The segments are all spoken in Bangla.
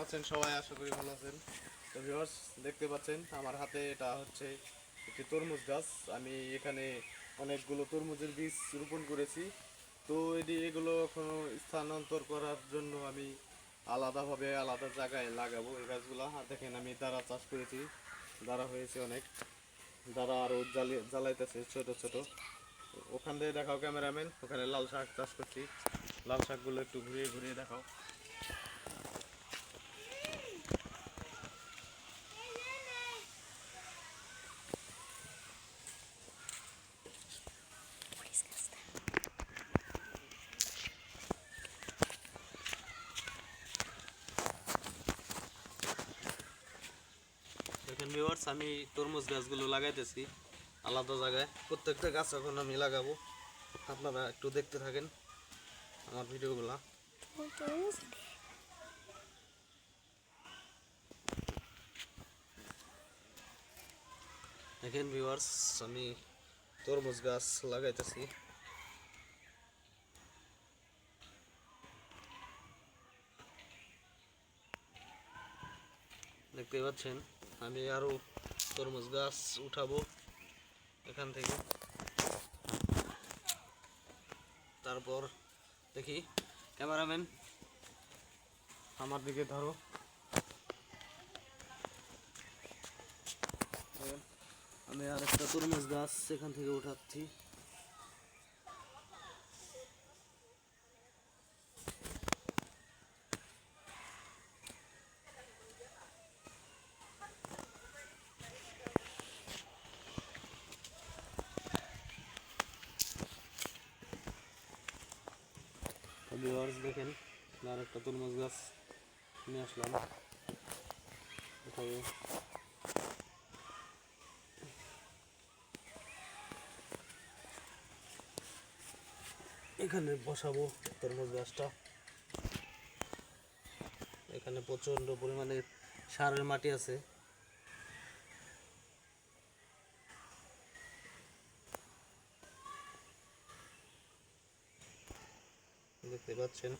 আছেন সবাই? আশা করি ভালো আছেন। তো ভিউয়ার্স, দেখতে পাচ্ছেন আমার হাতে এটা হচ্ছে একটি তরমুজ গাছ। আমি এখানে অনেকগুলো তরমুজের বীজ রোপণ করেছি। তো এগুলো এখনো স্থানান্তর করার জন্য আমি আলাদাভাবে আলাদা জায়গায় লাগাবো এই গাছগুলো। আর দেখেন আমি দাঁড়া চাষ করেছি, দাঁড়া হয়েছে অনেক, দাঁড়া আরও জ্বালাইতেছে ছোট ছোট। ওখান থেকে দেখাও ক্যামেরাম্যান, ওখানে লাল শাক চাষ করছি। লাল শাকগুলো একটু ঘুরিয়ে ঘুরিয়ে দেখাও। দেখেন ভিউয়ার্স, আমি তরমুজ গাছগুলো লাগাইতেছি আলাদা জায়গায়। প্রত্যেকটা গাছ এখন আমি লাগাবো, আপনারা একটু দেখতে থাকেন আমার ভিডিওগুলা। দেখেন ভিউয়ার্স, আমি তরমুজ গাছ লাগাইতেছি। দেখতে পাচ্ছেন আমি আরো তরমুজ গাছ উঠাবো এখান থেকে। তারপর দেখি ক্যামেরাম্যান আমার দিকে ধরো। আমি আর একটা তরমুজ গাছ এখান থেকে উঠাচ্ছি। ভিউয়ার্স দেখেন, আর একটা তরমুজ গাছ নিয়ে আসলাম। এখানে বসাবো তরমুজ গাছটা। এখানে প্রচন্ড পরিমাণে সারের মাটি আছে। দেখতে পাচ্ছেন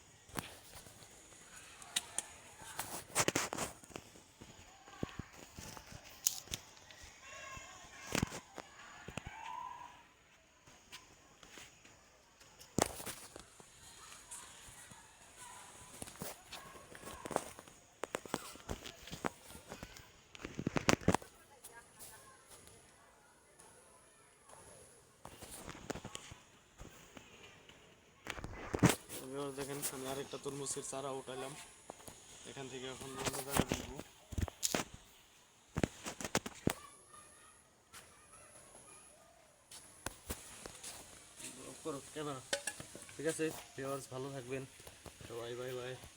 দেখেন আমি আরেকটা তরমুজের চারা উঠালাম। এখান থেকে এখন অন্য জায়গায় দেখবো। ক্যামেরা ঠিক আছে ভিউয়ার্স, ভালো থাকবেন সবাই, বাই বাই।